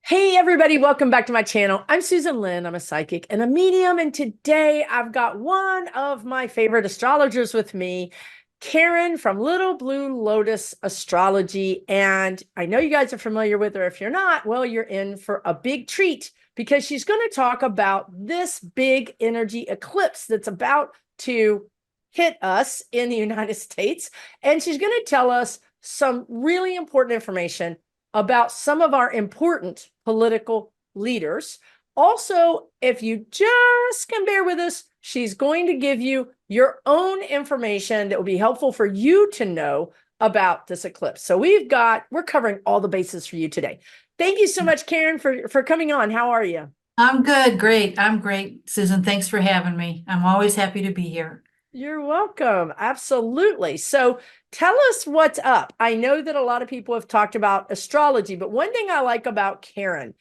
Hey everybody, welcome back to my channel. I'm Susan Lynn. I'm a psychic and a medium, and today I've got one of my favorite astrologers with me, Karin from Little Blue Lotus Astrology. And I know you guys are familiar with her. If you're not, well, you're in for a big treat because she's going to talk about this big energy eclipse that's about to hit us in the United States. And she's going to tell us some really important information about some of our important political leaders. Also, if you just can bear with us, she's going to give you your own information that will be helpful for you to know about this eclipse. So we're covering all the bases for you today. Thank you so much, Karin, for coming on. How are you? I'm good. Great. I'm great, Susan. Thanks for having me. I'm always happy to be here. You're welcome. Absolutely. So tell us what's up. I know that a lot of people have talked about astrology, but one thing I like about Karin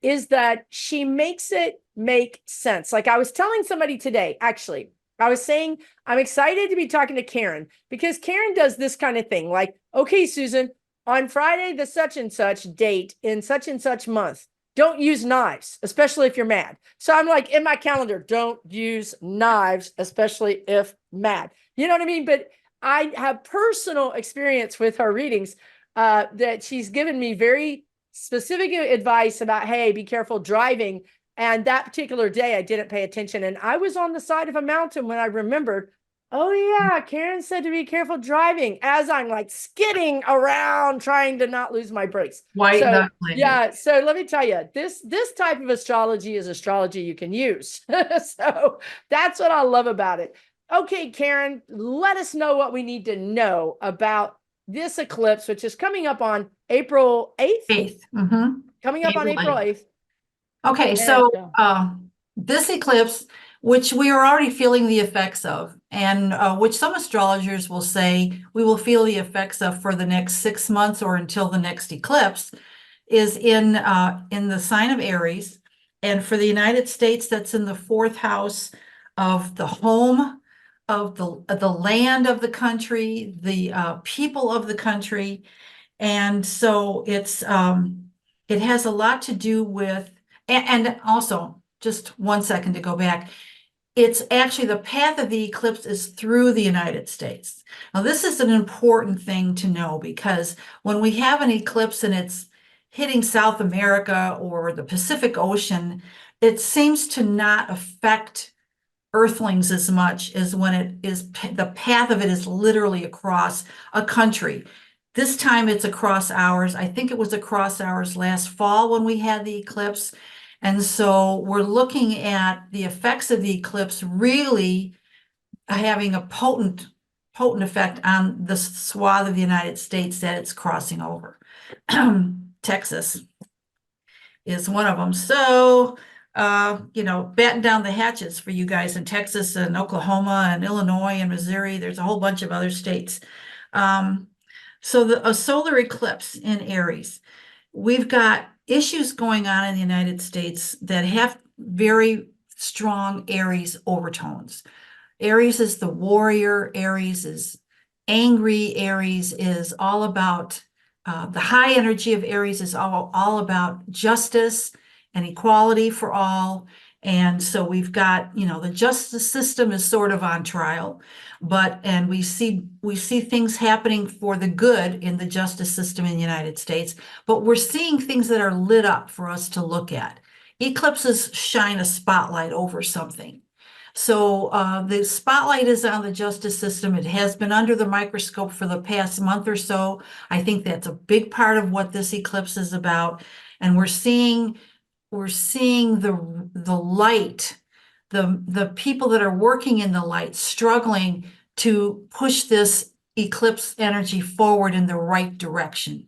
is that she makes it make sense. Like I was telling somebody today, actually, I was saying, I'm excited to be talking to Karin because Karin does this kind of thing. Like, okay, Susan, on Friday, the such and such date in such and such month, don't use knives, especially if you're mad. So I'm like in my calendar, don't use knives, especially if mad. You know what I mean? But I have personal experience with her readings that she's given me very specific advice about, hey, be careful driving. And that particular day, I didn't pay attention. And I was on the side of a mountain when I remembered, oh, yeah, Karin said to be careful driving as I'm like skidding around trying to not lose my brakes. White So knuckling. yeah, so let me tell you, this type of astrology is astrology you can use. So that's what I love about it. Okay, Karin, let us know what we need to know about this eclipse, which is coming up on April 8th. 8th. Mm-hmm. Coming up on April April 8th. 8th. Okay, And so this eclipse, which we are already feeling the effects of, and which some astrologers will say we will feel the effects of for the next 6 months or until the next eclipse, is in the sign of Aries. And for the United States, that's in the fourth house of the home, of the land of the country, the people of the country. And so it has a lot to do with, and also just 1 second to go back. It's actually the path of the eclipse is through the United States. Now, this is an important thing to know because when we have an eclipse and it's hitting South America or the Pacific Ocean, it seems to not affect Earthlings as much as when it is the path of it is literally across a country. This time it's across ours. I think it was across ours last fall when we had the eclipse. And so we're looking at the effects of the eclipse really having a potent effect on the swath of the United States that it's crossing over. Texas is one of them. So, batten down the hatches for you guys in Texas and Oklahoma and Illinois and Missouri. There's a whole bunch of other states. So a solar eclipse in Aries, we've got issues going on in the United States that have very strong Aries overtones. Aries is the warrior. Aries is angry. Aries is all about the high energy of Aries is all about justice and equality for all. And so we've got, the justice system is sort of on trial, and we see things happening for the good in the justice system in the United States, but we're seeing things that are lit up for us to look at. Eclipses shine a spotlight over something. So the spotlight is on the justice system. It has been under the microscope for the past month or so. I think that's a big part of what this eclipse is about. And we're seeing the light, the people that are working in the light struggling to push this eclipse energy forward in the right direction.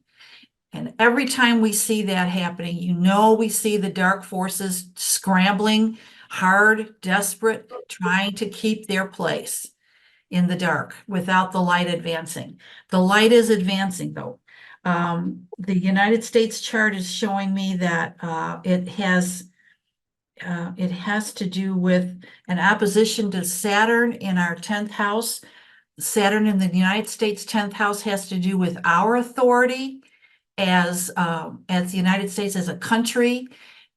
And every time we see that happening, we see the dark forces scrambling hard, desperate, trying to keep their place in the dark without the light advancing. The light is advancing, though. The United States chart is showing me that it has to do with an opposition to Saturn in our 10th house. Saturn in the United States 10th house has to do with our authority as the United States as a country,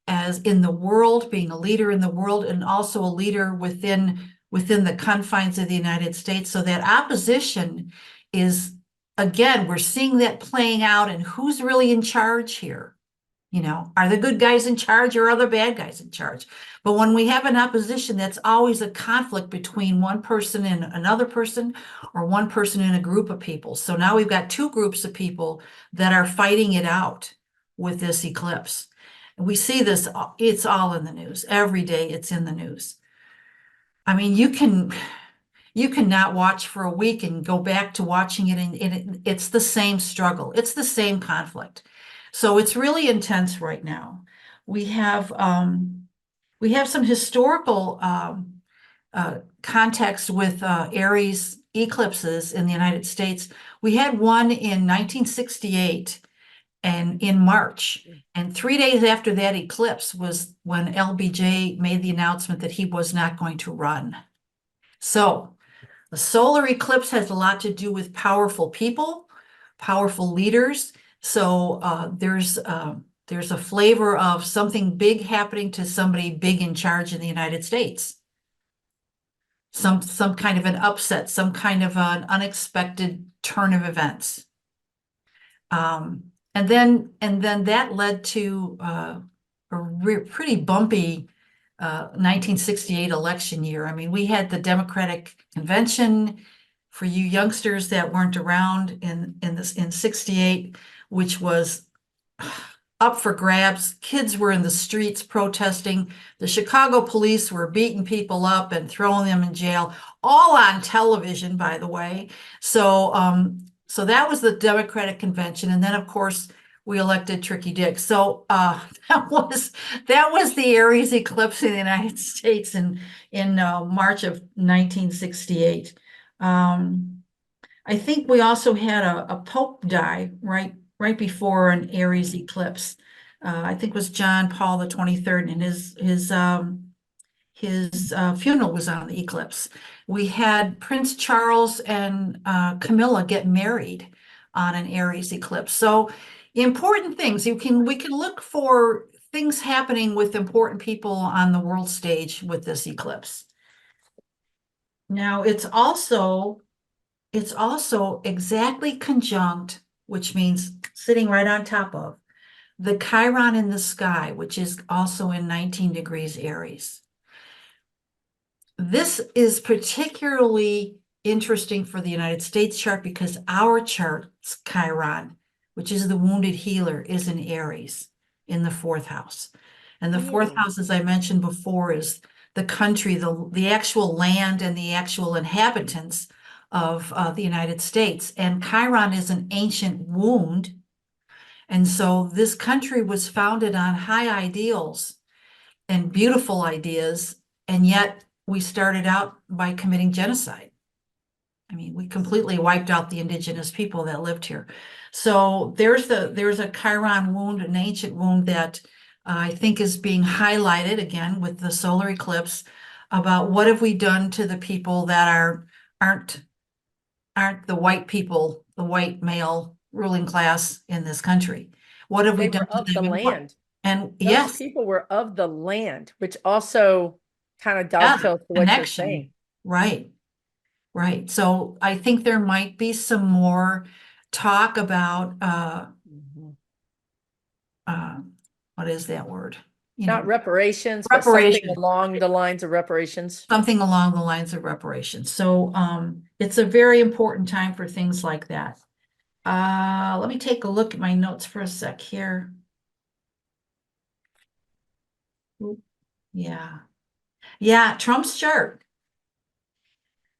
as in the world, being a leader in the world, and also a leader within the confines of the United States. So that opposition is, again, we're seeing that playing out, and who's really in charge here? You know, are the good guys in charge or are the bad guys in charge? But when we have an opposition, that's always a conflict between one person and another person, or one person and a group of people. So now we've got two groups of people that are fighting it out with this eclipse. And we see this, it's all in the news. Every day it's in the news. I mean, you cannot watch for a week and go back to watching it, and it's the same struggle. It's the same conflict. So it's really intense right now. We have some historical context with Aries eclipses in the United States. We had one in 1968 and in March. And 3 days after that eclipse was when LBJ made the announcement that he was not going to run. So the solar eclipse has a lot to do with powerful people, powerful leaders. So there's a flavor of something big happening to somebody big in charge in the United States. Some kind of an upset, some kind of an unexpected turn of events. And then that led to a pretty bumpy 1968 election year. I mean, we had the Democratic Convention. For you youngsters that weren't around in 68, which was up for grabs. Kids were in the streets protesting. The Chicago police were beating people up and throwing them in jail, all on television, by the way. So so that was the Democratic Convention. And then, of course, we elected Tricky Dick. So that was the Aries eclipse in the United States in March of 1968. I think we also had a Pope die right before an Aries eclipse. I think it was John Paul the 23rd, and his funeral was on the eclipse. We had Prince Charles and Camilla get married on an Aries eclipse. So important things. We can look for things happening with important people on the world stage with this eclipse. Now it's also exactly conjunct, which means sitting right on top of the Chiron in the sky, which is also in 19 degrees Aries. This is particularly interesting for the United States chart because our chart's Chiron, which is the wounded healer, is in Aries in the fourth house. And the fourth house, as I mentioned before, is the country, the actual land and the actual inhabitants of the United States. And Chiron is an ancient wound. And so this country was founded on high ideals and beautiful ideas, and yet we started out by committing genocide. I mean, we completely wiped out the indigenous people that lived here. So there's a Chiron wound, an ancient wound that I think is being highlighted again with the solar eclipse about what have we done to the people that aren't the white people, the white male ruling class in this country. What have we done to the them? land? And Those yes, people were of the land, which also kind of dovetails to what you're saying. Right. So I think there might be some more talk about what is that word? Not reparations, reparations. but something along the lines of reparations. Something along the lines of reparations. So it's a very important time for things like that. Let me take a look at my notes for a sec here. Yeah, Trump's chart.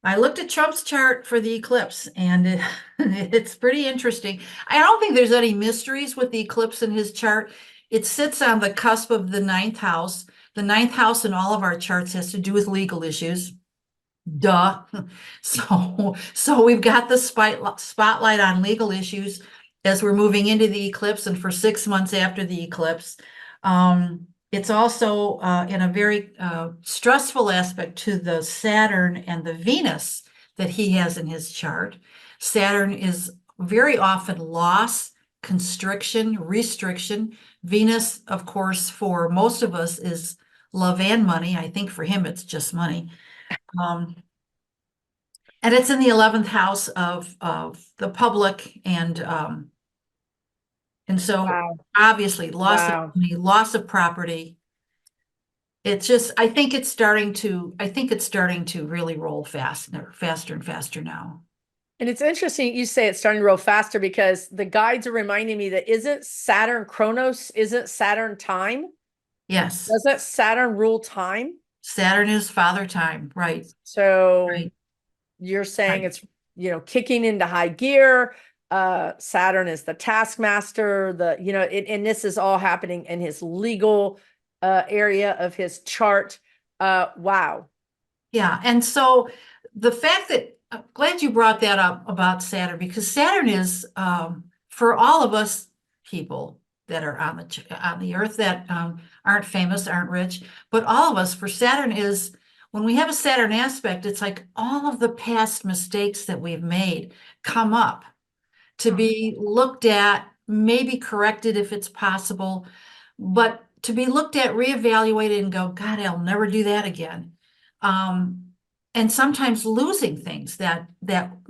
I looked at Trump's chart for the eclipse, and it's pretty interesting. I don't think there's any mysteries with the eclipse in his chart. It sits on the cusp of the ninth house. The ninth house in all of our charts has to do with legal issues. Duh. So we've got the spotlight on legal issues as we're moving into the eclipse and for 6 months after the eclipse. It's also in a very stressful aspect to the Saturn and the Venus that he has in his chart. Saturn is very often loss constriction, restriction. Venus, of course, for most of us is love and money. I think for him, it's just money. And it's in the 11th house of the public and so Wow. obviously loss of Wow. money, loss of property. It's just, I think it's starting to really roll faster and faster now. And it's interesting you say it's starting to roll faster because the guides are reminding me that isn't Saturn Chronos, isn't Saturn time? Yes. Doesn't Saturn rule time? Saturn is father time. Right. So Right. you're saying Right. it's, kicking into high gear. Saturn is the taskmaster, and this is all happening in his legal area of his chart. Wow. Yeah. And so the fact that I'm glad you brought that up about Saturn, because Saturn is for all of us people that are on the earth that aren't famous, aren't rich, but all of us, for Saturn is when we have a Saturn aspect, it's like all of the past mistakes that we've made come up to be looked at, maybe corrected if it's possible, but to be looked at, reevaluated, and go, God, I'll never do that again. And sometimes losing things that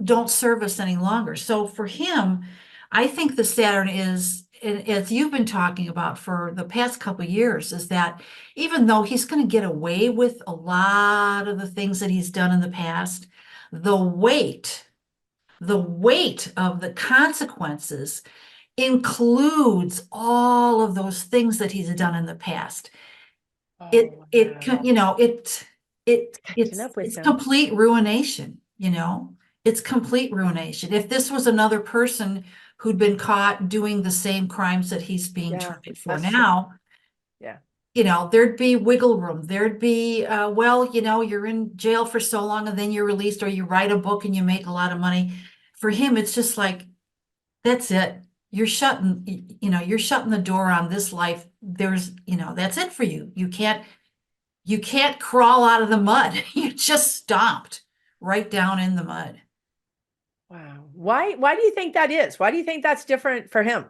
don't serve us any longer. So for him, I think the Saturn is, as you've been talking about for the past couple of years, is that even though he's going to get away with a lot of the things that he's done in the past, the weight of the consequences includes all of those things that he's done in the past. Oh, wow. Catching up with It's him. complete ruination, you know? It's complete ruination. If this was another person who'd been caught doing the same crimes that he's being Yeah, tried for that's true. now, Yeah. there'd be wiggle room. There'd be, well, you're in jail for so long and then you're released, or you write a book and you make a lot of money. For him, it's just like, that's it. You're shutting the door on this life. That's it for you. You can't crawl out of the mud. You just stomped right down in the mud. Wow. Why do you think that is? Why do you think that's different for him?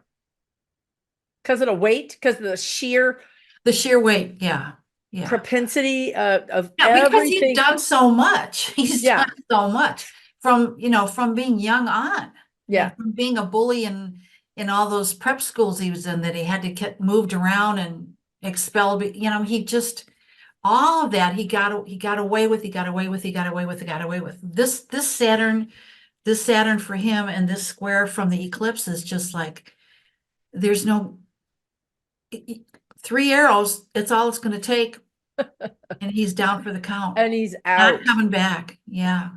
Because of the weight, because of the sheer The sheer weight, yeah, yeah. propensity of Yeah, because he's everything. done so much. He's done Yeah. so much from being young on, Yeah. from being a bully in all those prep schools he was in that he had to get moved around and expelled. He just all of that he got away with. He got away with. He got away with. He got away with. This Saturn for him and this square from the eclipse is just like there's no 3 arrows. It's all it's going to take, and he's down for the count. And he's Not out. coming back. Yeah.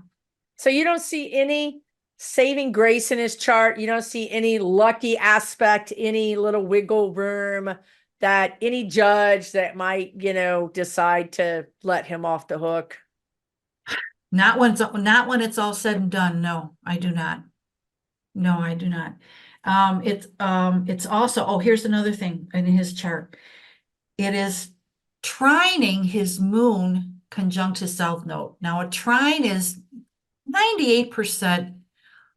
So you don't see any saving grace in his chart. You don't see any lucky aspect, any little wiggle room that any judge that might, decide to let him off the hook. Not when it's all said and done. No, I do not. No, I do not. It's also, oh, here's another thing in his chart. It is trining his moon conjunct his south node. Now, a trine is 98%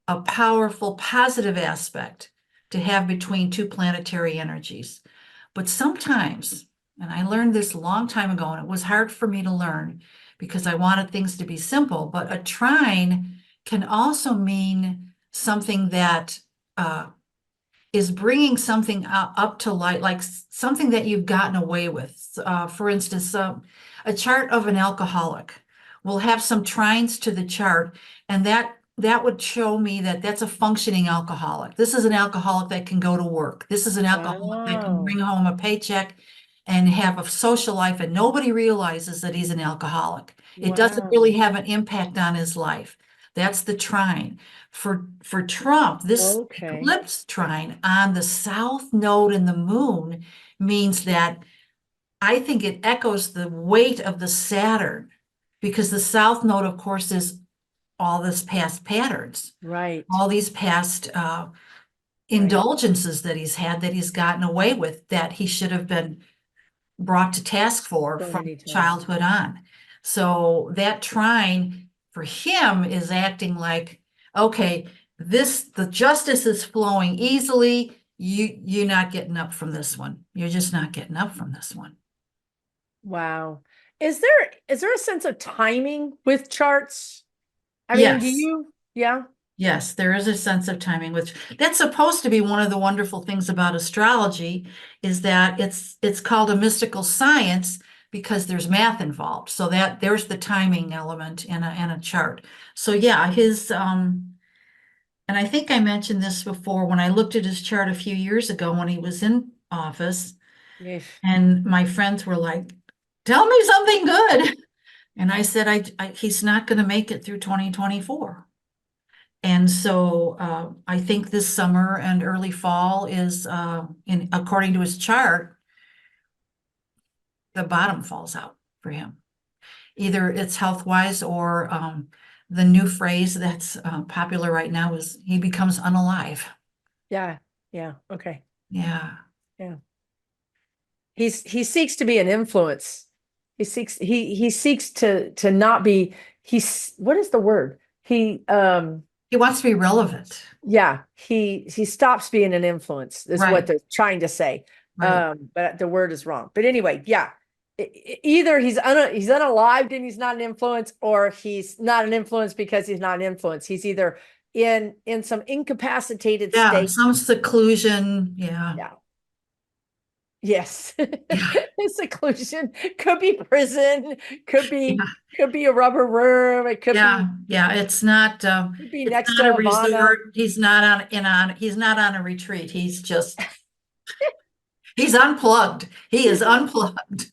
a powerful positive aspect to have between two planetary energies. But sometimes, and I learned this a long time ago, and it was hard for me to learn because I wanted things to be simple, but a trine can also mean something that is bringing something up to light, like something that you've gotten away with. For instance, a chart of an alcoholic will have some trines to the chart, and that would show me that that's a functioning alcoholic. This is an alcoholic that can go to work. This is an alcoholic that can bring Wow. home a paycheck and have a social life, and nobody realizes that he's an alcoholic. It doesn't really Wow. have an impact on his life. That's the trine. For Trump, this Okay. eclipse trine on the south node in the moon means that I think it echoes the weight of the Saturn, because the south node, of course, is all this past patterns, Right. all these past Right. indulgences that he's had, that he's gotten away with, that he should have been brought to task for So from many times. childhood on. So that trine for him is acting like, okay, the justice is flowing easily. you're not getting up from this one. You're just not getting up from this one. Wow. Is there a sense of timing with charts? I mean, do Yes. you? Yeah. Yes, there is a sense of timing, which that's supposed to be one of the wonderful things about astrology, is that it's called a mystical science because there's math involved. So that there's the timing element in a chart. So yeah, his and I think I mentioned this before when I looked at his chart a few years ago when he was in office, Yes. and my friends were like, "Tell me something good." And I said, he's not going to make it through 2024. And so I think this summer and early fall is, according to his chart, the bottom falls out for him. Either it's health wise or the new phrase that's popular right now is he becomes unalive. Yeah. Yeah. Okay. Yeah. Yeah. He seeks to be an influence. He seeks to not be, what is the word? He wants to be relevant. Yeah, he stops being an influence is what Right. they're trying to say. Right. But the word is wrong. But anyway, yeah. Either he's unalived and he's not an influence, or he's not an influence because he's not an influence. He's either in some incapacitated Yeah. state. Some seclusion. Yeah. Yeah. Yes. Yeah. Seclusion could be prison, could Yeah. be could be a rubber room, it Yeah. Yeah. could be It's next to not a Havana. resort. He's not on a retreat. He's unplugged. He is unplugged.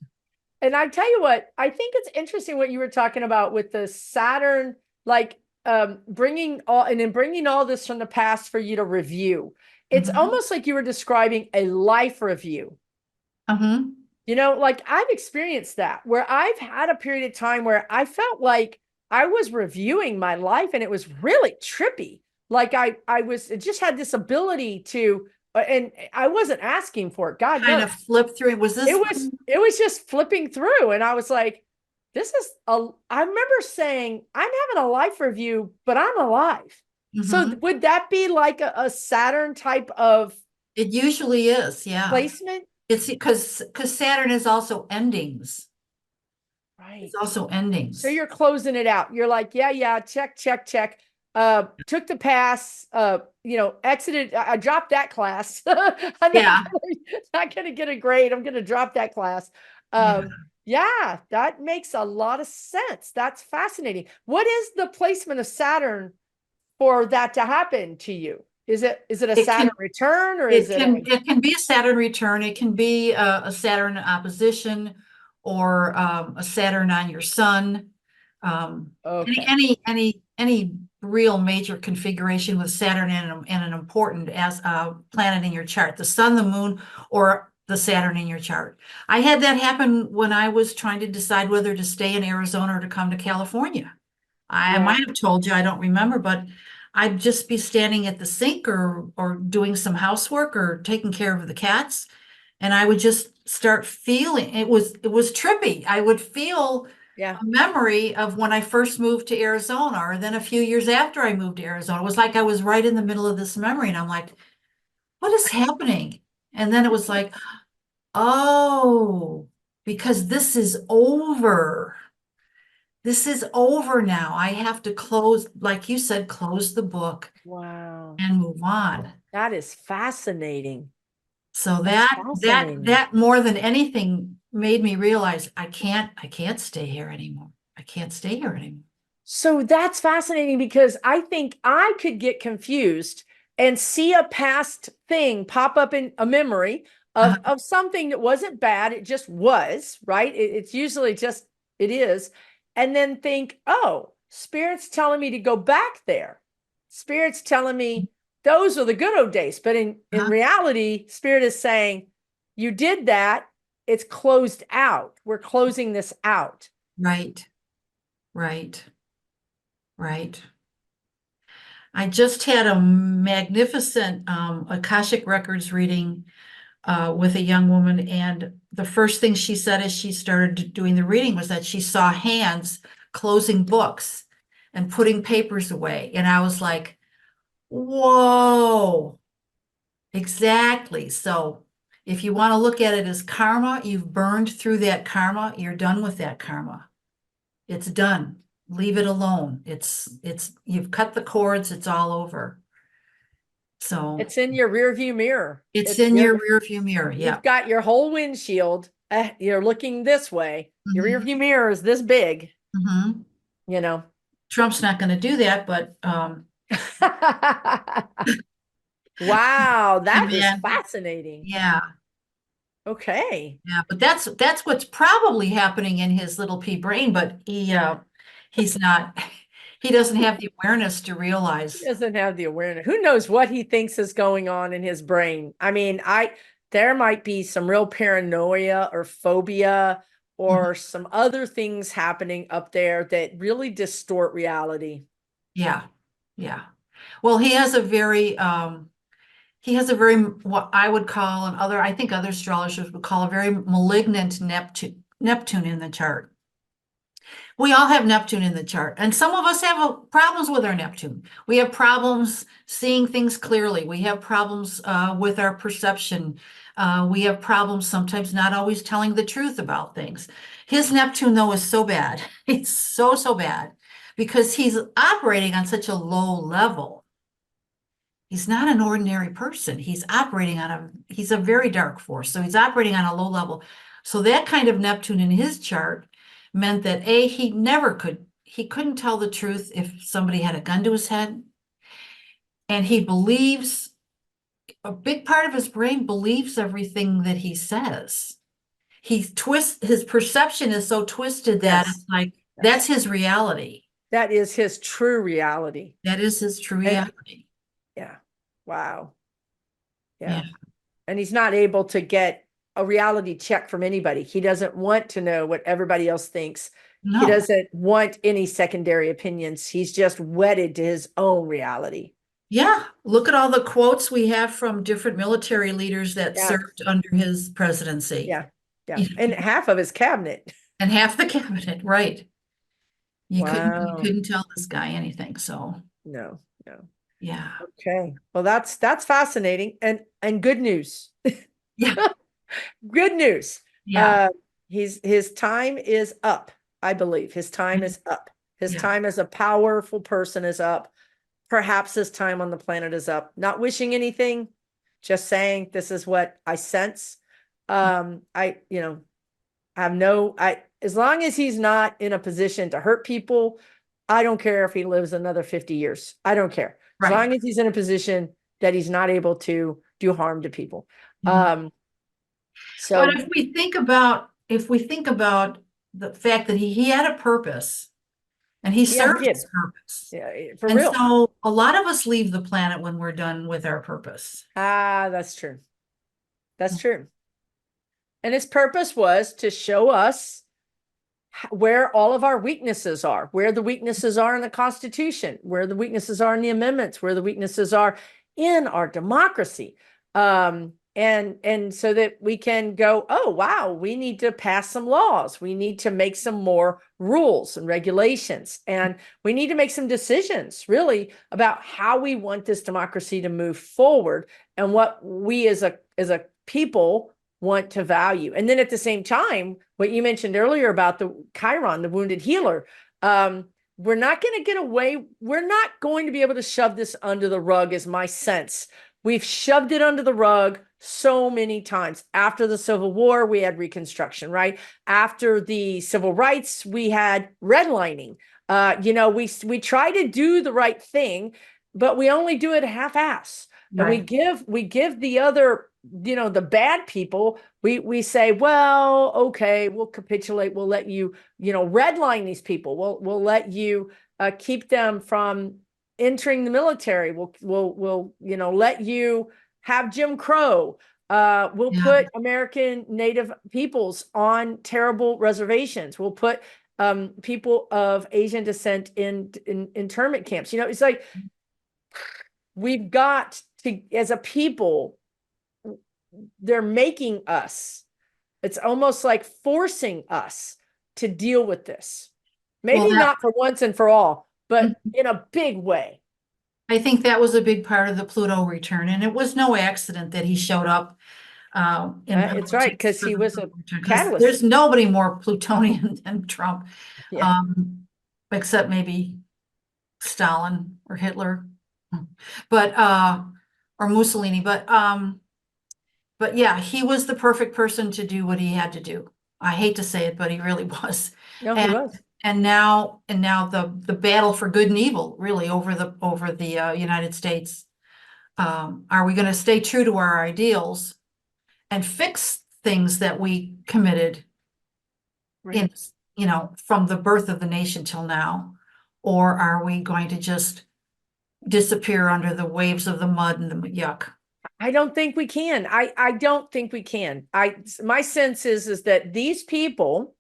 And I tell you what, I think it's interesting what you were talking about with the Saturn, like bringing all this from the past for you to review. It's Mhm. almost like you were describing a life review. Mhm. Like I've experienced that where I've had a period of time where I felt like I was reviewing my life and it was really trippy. Like it just had this ability to, and I wasn't asking for it. God Kind of knows. flip through. Was it this was one? it was just flipping through, and I was like, I remember saying, I'm having a life review, but I'm alive. So Mhm. would that be like a Saturn type of It usually is, yeah. placement? It's because Saturn is also endings. It's Right. also So endings. you're closing it out. You're like, yeah, yeah, check, check, check. Took the pass, exited. I dropped that class. I'm Yeah. not gonna get a grade. I'm gonna drop that class. Yeah. Yeah, that makes a lot of sense. That's fascinating. What is the placement of Saturn for that to happen to you? Is it a It Saturn can return, or is it it can it can be a Saturn return. It can be a Saturn opposition or a Saturn on your sun. okay? Any real major configuration with Saturn and an important as planet in your chart, the sun, the moon, or the Saturn in your chart. I had that happen when I was trying to decide whether to stay in Arizona or to come to California. I Yeah, might have told you, I don't remember, but I'd just be standing at the sink or doing some housework or taking care of the cats. And I would just start feeling it was trippy. I would feel yeah. a memory of when I first moved to Arizona, or then a few years after I moved to Arizona. It was like I was right in the middle of this memory, and I'm like, what is happening? And then it was like, oh, because this is over. This is over now. I have to close, like you said, close the book Wow, and move on. that is fascinating. So That's fascinating. that more than anything made me realize I can't stay here anymore. I can't stay here anymore. So that's fascinating because I think I could get confused and see a past thing pop up in a memory Uh, of something that wasn't bad. It just was, right? It's usually just, it is. And then think, oh, Spirit's telling me to go back there. Spirit's telling me those are the good old days. But in uh, reality, Spirit is saying, you did that. It's closed out. We're closing this out. right, right, right. I just had a magnificent Akashic Records reading with a young woman, and the first thing she said as she started doing the reading was that she saw hands closing books and putting papers away. And I was like, whoa, Exactly. So if you want to look at it as karma, you've burned through that karma. You're done with that karma. It's done. Leave it alone. You've cut the cords. It's all over. So It's in your rear view mirror. it's It's in your your rearview mirror. Yeah. You've got your whole windshield. You're looking this way. Your rear Mhm. view mirror is this big, Mhm. you know. Trump's not going to do that, but Wow, hey, that is man, fascinating. yeah, Okay. yeah. But that's what's probably happening in his little pea brain. But he's not. He doesn't have the awareness to He realize. doesn't have the awareness. Who knows what he thinks is going on in his brain? I mean, there might be some real paranoia or phobia Mhm. or some other things happening up there that really distort reality. Yeah, yeah. Well, he has a very what I would call and other I think other astrologers would call a very malignant Neptune in the chart. We all have Neptune in the chart, and some of us have problems with our Neptune. We have problems seeing things clearly. We have problems with our perception. We have problems sometimes not always telling the truth about things. His Neptune, though, is so bad. It's so, so bad because he's operating on such a low level. He's not an ordinary person. He's a very dark force. So he's operating on a low level. So that kind of Neptune in his chart meant that he couldn't tell the truth if somebody had a gun to his head. And a big part of his brain believes everything that he says. His perception is so twisted that Yes. it's like, that's Yes. his reality. That is his true reality. That is his true And reality. yeah. Wow. Yeah. Yeah. And he's not able to get a reality check from anybody. He doesn't want to know what everybody else thinks. He No. doesn't want any secondary opinions. He's just wedded to his own reality. Yeah, look at all the quotes we have from different military leaders that Yeah. served under his presidency. Yeah. Yeah. And half of his cabinet. And half the cabinet, right. You Wow. couldn't tell this guy anything, so No, no. yeah. Okay. Well, that's fascinating and good news. Yeah, Good news. yeah, Uh, his time is up. I believe his time is up. His yeah. time as a powerful person is up. Perhaps his time on the planet is up. Not wishing anything, just saying this is what I sense. I have no, as long as he's not in a position to hurt people, I don't care if he lives another 50 years. I don't care. As Right. long as he's in a position that he's not able to do harm to people. Mhm. Um, But so if we think about the fact that he had a purpose and he yeah, he served did. his purpose. Yeah, for And real. so a lot of us leave the planet when we're done with our purpose. Ah, that's true. That's true. And his purpose was to show us where all of our weaknesses are, where the weaknesses are in the Constitution, where the weaknesses are in the amendments, where the weaknesses are in our democracy. And so that we can go, oh, wow, we need to pass some laws. We need to make some more rules and regulations. And we need to make some decisions really about how we want this democracy to move forward and what we as a people want to value. And then at the same time, what you mentioned earlier about the Chiron, the wounded healer, we're not going to get away. We're not going to be able to shove this under the rug, is my sense. We've shoved it under the rug so many times. After the Civil War, we had Reconstruction, right? After the Civil Rights, we had redlining. We try to do the right thing, but we only do it half-ass. And Right. we give the other, the bad people, we say, well, okay, we'll capitulate, we'll let you, redline these people, we'll let you keep them from entering the military, we'll let you have Jim Crow, we'll Yeah. put American Native peoples on terrible reservations, we'll put people of Asian descent in internment camps. It's like we've got to, as a people, they're making us, it's almost like forcing us to deal with this. Well, Maybe not for once and for all, but in a big way. I think that was a big part of the Pluto return, and it was no accident that he showed up in It's right, politics because for he the was a Pluto return, because catalyst. there's nobody more Plutonian than Trump, Yeah. um, except maybe Stalin or Hitler, but or Mussolini, but yeah, he was the perfect person to do what he had to do. I hate to say it, but he really was. No, he And was. and now the battle for good and evil really over the United States. Are we going to stay true to our ideals and fix things that we committed in, Right. from the birth of the nation till now? Or are we going to just disappear under the waves of the mud and the yuck? I don't think we can. I don't think we can. My sense is that these people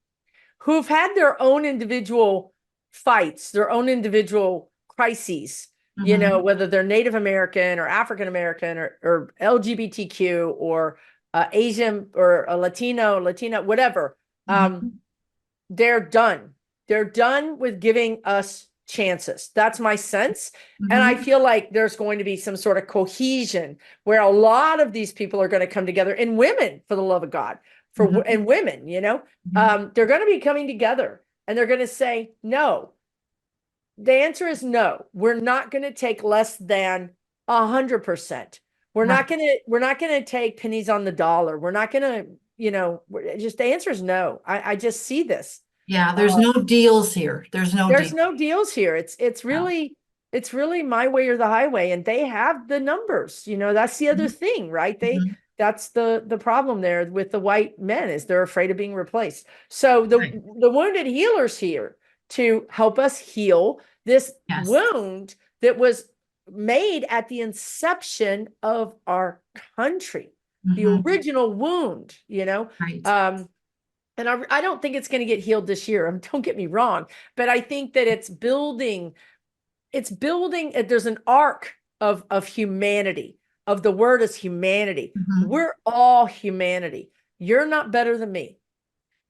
who've had their own individual fights, their own individual crises, Mhm, whether they're Native American or African American or LGBTQ or Asian or a Latino, Latina, whatever. mhm, They're done. They're done with giving us chances. That's my sense. And I mhm, feel like there's going to be some sort of cohesion where a lot of these people are going to come together, and women, for the love of God, mhm, and women, mhm. they're going to be coming together and they're going to say, no, the answer is no. We're not going to take less than 100%. Right. We're not going to take pennies on the dollar. We're not going to, just the answer is no. I just see this. Yeah, Uh, there's no deals here. There's no there's deal. no deals here. Yeah. It's really my way or the highway, and they have the numbers. That's the other Mhm, thing, right? mhm. That's the problem there with the white men, is they're afraid of being replaced. So the Right. the wounded healer's here to help us heal this Yes. wound that was made at the inception of our country, the Mhm. original wound. Right. Um, and I don't think it's going to get healed this year. Don't get me wrong, but I think that it's building. It's building. There's an arc of humanity. Of the word is humanity. Mhm, We're all humanity. You're not better than me.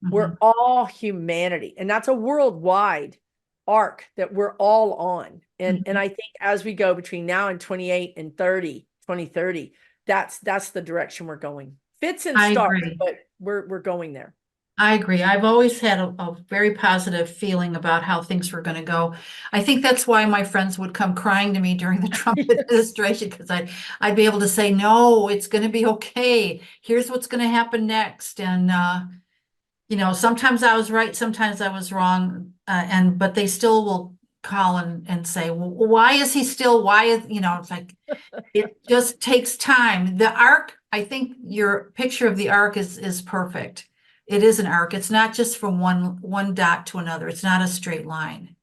We're mhm. all humanity, and that's a worldwide arc that we're all on. And Mhm. I think as we go between now and 28 and 2030, that's the direction we're going. Fits and I starts, agree. but we're going there. I agree. I've always had a very positive feeling about how things were going to go. I think that's why my friends would come crying to me during the Trump Yes. administration, because I'd be able to say, no, it's going to be okay. Here's what's going to happen next. And sometimes I was right, sometimes I was wrong. But they still will call and say, well, why is he still, why is, it's like, it just takes time. The arc, I think your picture of the arc is perfect. It is an arc. It's not just from one dot to another. It's not a straight line.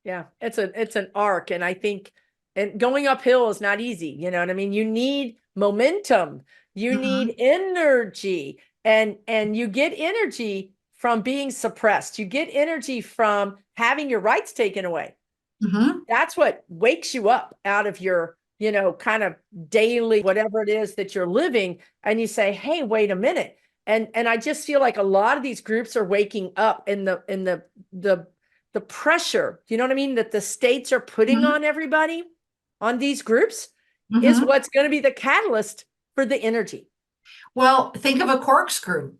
Yeah, it's an arc, and I think, and going uphill is not easy. You know what I mean? You need momentum, you need Mhm, energy, and you get energy from being suppressed. You get energy from having your rights taken away. mhm, That's what wakes you up out of your, kind of daily whatever it is that you're living, and you say, "Hey, wait a minute." And I just feel like a lot of these groups are waking up in the the pressure, you know what I mean, that the states are putting mhm, on everybody, on these groups, is mhm. what's going to be the catalyst for the energy. Well, think of a corkscrew.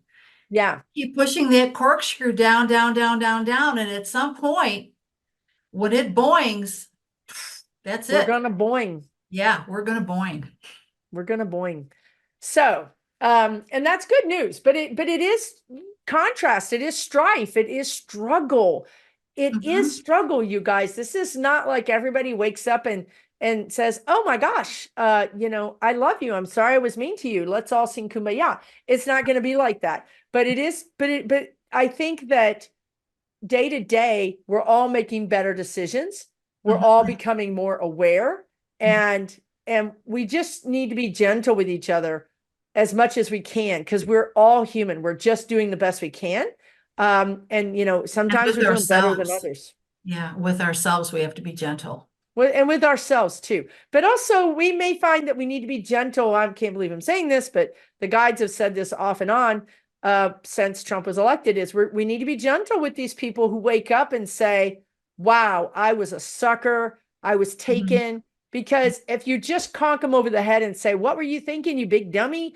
Yeah, Keep pushing that corkscrew down, down, down, down, down, and at some point, when it boings, that's we're it. going to boing. Yeah, we're gonna boing. We're gonna boing. So, and that's good news, but it is contrast, it is strife, it is struggle. It is Mhm, struggle, you guys. This is not like everybody wakes up and says, "Oh my gosh, I love you. I'm sorry I was mean to you. Let's all sing kumbaya." It's not going to be like that. But I think that day to day, we're all making better decisions. We're all mhm, becoming more aware, mhm. and we just need to be gentle with each other as much as we can, because we're all human. We're just doing the best we can. And And sometimes with we're doing better than ourselves. others. Yeah, with ourselves, we have to be gentle. And with ourselves too. But also, we may find that we need to be gentle. I can't believe I'm saying this, but the guides have said this off and on since Trump was elected, is we need to be gentle with these people who wake up and say, wow, I was a sucker. I was Mhm, taken. because if you just conk them over the head and say, what were you thinking, you big dummy?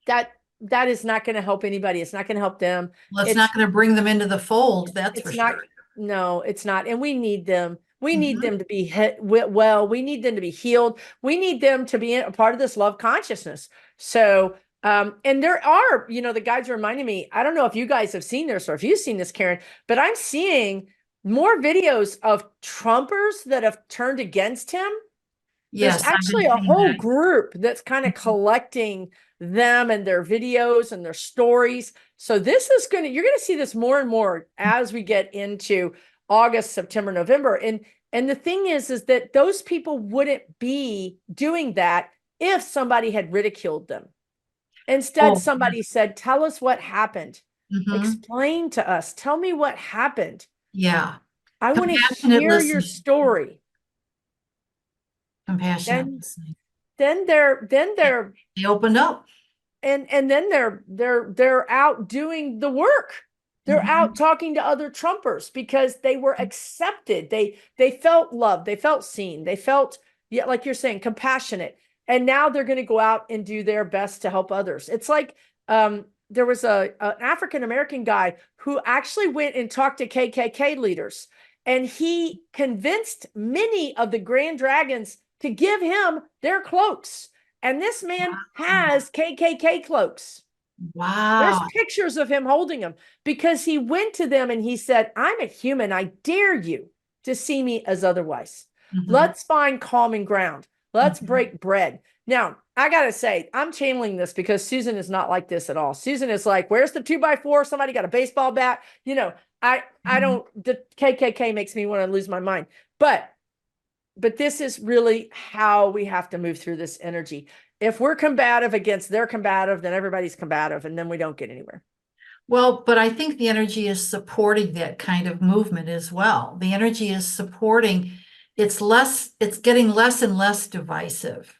That that is not going to help anybody. It's not going to help them. Well, it's It's not going to bring them into the fold, that's for it's not, sure. no, it's not. And we need them. We need Mhm. them to be well. We need them to be healed. We need them to be a part of this love consciousness. So, and there are, the guys reminding me, I don't know if you guys have seen this or if you've seen this, Karin, but I'm seeing more videos of Trumpers that have turned against him. There's Yes, I've actually been a seeing whole that. group that's kind of collecting them and their videos and their stories. So this is you're going to see this more and more as we get into August, September, November. And the thing is that those people wouldn't be doing that if somebody had ridiculed them. Instead, Oh, somebody said, tell us what happened. mhm. Explain to us. Tell me what happened. Yeah. I want to Compassionate hear your listening. story. Compassionate Then listening. they're They opened up. and then they're out doing the work. They're out Mhm. talking to other Trumpers because they were accepted. They felt loved. They felt seen. They felt, yeah, like you're saying, compassionate. And now they're going to go out and do their best to help others. It's like there was an African American guy who actually went and talked to KKK leaders, and he convinced many of the Grand Dragons to give him their cloaks. And this man has KKK cloaks. There's Wow. pictures of him holding them because he went to them and he said, I'm a human. I dare you to see me as otherwise. Mhm. Let's find common ground. Let's Mhm. break bread. Now, I got to say, I'm channeling this because Susan is not like this at all. Susan is like, where's the 2x4? Somebody got a baseball bat. I Mhm. don't, the KKK makes me want to lose my mind. But this is really how we have to move through this energy. If we're combative against their combative, then everybody's combative, and then we don't get anywhere. Well, but I think the energy is supporting that kind of movement as well. The energy is supporting, it's getting less and less divisive.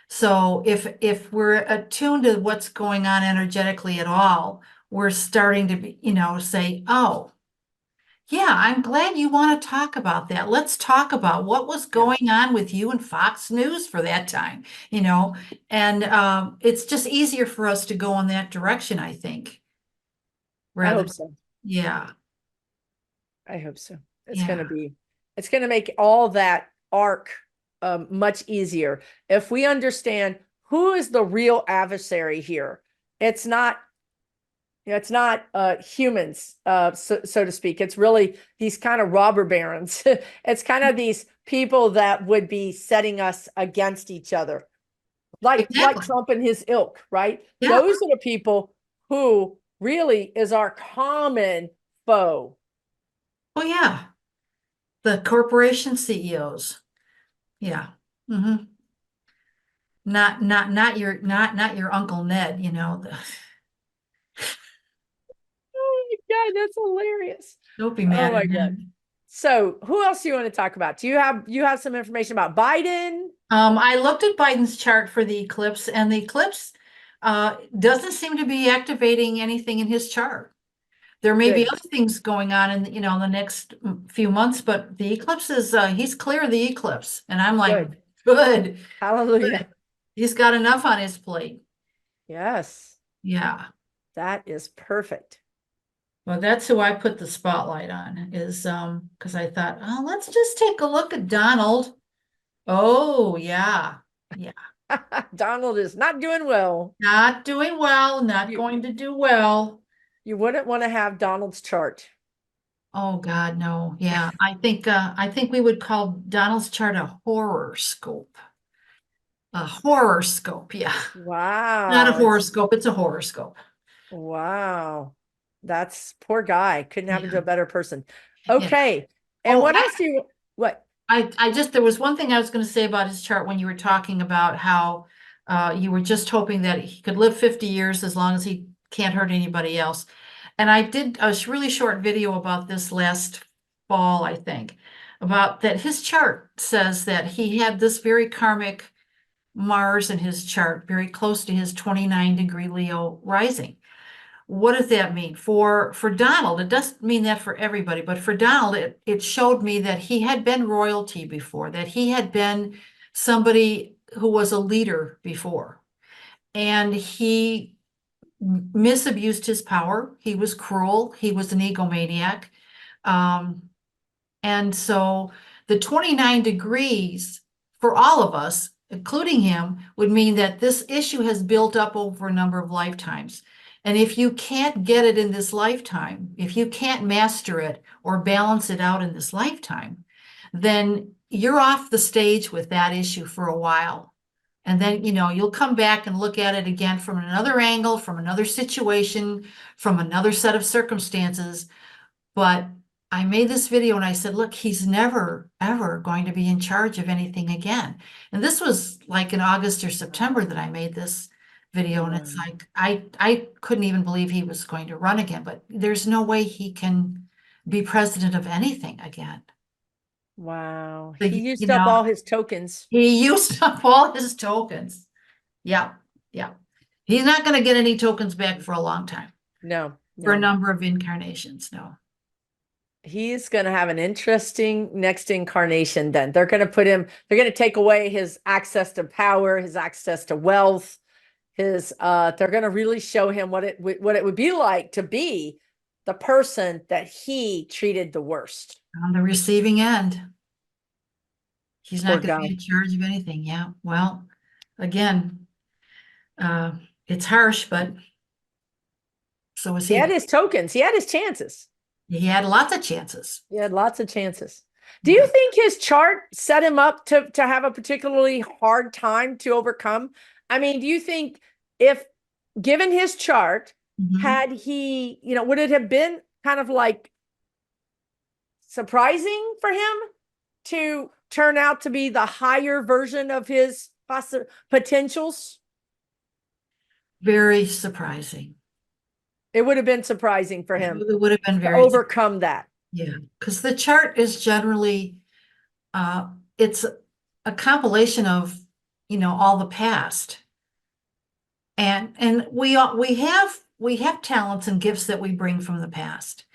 So if we're attuned to what's going on energetically at all, we're starting to be, say, oh, yeah, I'm glad you want to talk about that. Let's talk about what was Yeah, going on with you and Fox News for that time, and it's just easier for us to go in that direction, I think, I rather, hope so. yeah, I hope so. yeah. It's going to make all that arc much easier if we understand who is the real adversary here. It's not it's not humans, so to speak. It's really these kind of robber barons. It's kind of these people that would be setting us against each other, like Exactly. Trump and his ilk, right? Yeah. Those are the people who really is our common foe. Oh, yeah. The corporation CEOs. Yeah. Hmm. Not your Uncle Ned. Oh my God, that's hilarious. Don't be Oh mad at my God. him. So who else do you want to talk about? Do you have some information about Biden? I looked at Biden's chart for the eclipse, and the eclipse doesn't seem to be activating anything in his chart. There may be Good, other things going on in the next few months, but the eclipse is he's clear of the eclipse, and I'm like, good. good. Hallelujah. He's got enough on his plate. Yes, Yeah. that is perfect. Well, that's who I put the spotlight on, is because I thought, oh, let's just take a look at Donald. Oh, yeah. Yeah. Donald is not doing well. Not doing well, not You going to do well. you wouldn't want to have Donald's chart. Oh God, no. Yeah. I think we would call Donald's chart a horoscope. A horoscope, yeah. Not a Wow. horoscope, it's a horoscope. Wow. That's poor guy. Couldn't happen to Yeah. a better person. Yeah. Okay. And Oh, what else do you what? I just, there was one thing I was going to say about his chart when you were talking about how you were just hoping that he could live 50 years as long as he can't hurt anybody else. And I did a really short video about this last fall, I think, about that his chart says that he had this very karmic Mars in his chart, very close to his 29-degree Leo rising. what does that mean? For Donald, it doesn't mean that for everybody, but for Donald, it showed me that he had been royalty before, that he had been somebody who was a leader before. And he misused his power. He was cruel. He was an egomaniac. Um, and so the 29 degrees for all of us, including him, would mean that this issue has built up over a number of lifetimes. And if you can't get it in this lifetime, if you can't master it or balance it out in this lifetime, then you're off the stage with that issue for a while. And then, you'll come back and look at it again from another angle, from another situation, from another set of circumstances. But I made this video and I said, look, he's never, ever going to be in charge of anything again. And this was like in August or September that I made this video. And it's like, I couldn't even believe he was going to run again, but there's no way he can be president of anything again. Wow. So, He used up all his tokens. he used up all his tokens. Yeah, yeah. He's not going to get any tokens back for a long time. No, For a no. number of incarnations, no. He's going to have an interesting next incarnation then. They're going to take away his access to power, his access to wealth, they're going to really show him what it would be like to be the person that he treated the worst. On the receiving end. He's Poor not going to guy. be in charge of anything. Yeah. Well, again, it's harsh, but so was He he. had his tokens. He had his chances. He had lots of chances. He had lots of chances. Do you think his chart set him up to have a particularly hard time to overcome? I mean, do you think if given his chart, had he, would it have been kind of like surprising for him to turn out to be the higher version of his potentials? Very surprising. It would have been surprising for him It would have been to very overcome that. Yeah, because the chart is generally it's a compilation of all the past, and we have talents and gifts that we bring from the past,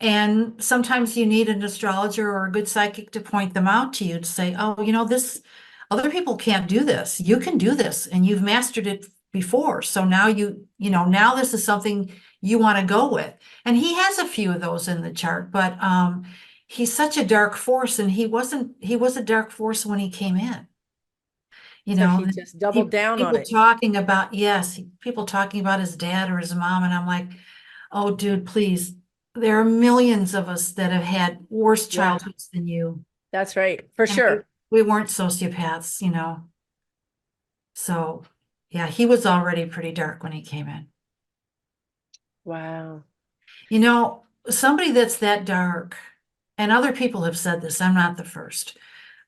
and sometimes you need an astrologer or a good psychic to point them out to you to say, oh, this other people can't do this. You can do this, and you've mastered it before. So now now this is something you want to go with. And he has a few of those in the chart, but he's such a dark force, and he was a dark force when he came in. So he just doubled down on it. People talking about his dad or his mom, and I'm like, oh, dude, please. There are millions of us that have had worse childhoods than you. That's right, for sure. We weren't sociopaths, So, yeah, he was already pretty dark when he came in. Wow. Somebody that's that dark, and other people have said this, I'm not the first,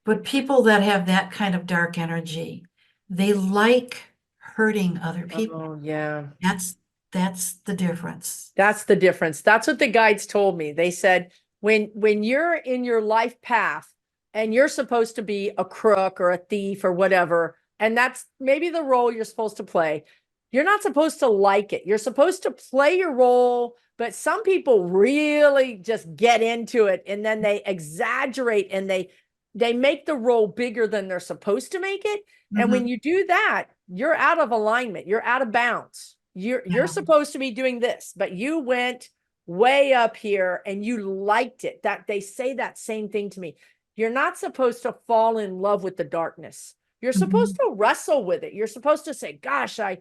but people that have that kind of dark energy, they like hurting other people. Oh, yeah. That's the difference. That's the difference. That's what the guides told me. They said, when you're in your life path and you're supposed to be a crook or a thief or whatever, and that's maybe the role you're supposed to play, you're not supposed to like it. You're supposed to play your role, but some people really just get into it, and then they exaggerate and they make the role bigger than they're supposed to make it. And when you do that, you're out of alignment. You're out of bounds. You're supposed to be doing this, but you went way up here and you liked it. That they say that same thing to me. You're not supposed to fall in love with the darkness. You're supposed to wrestle with it. You're supposed to say, gosh, I'm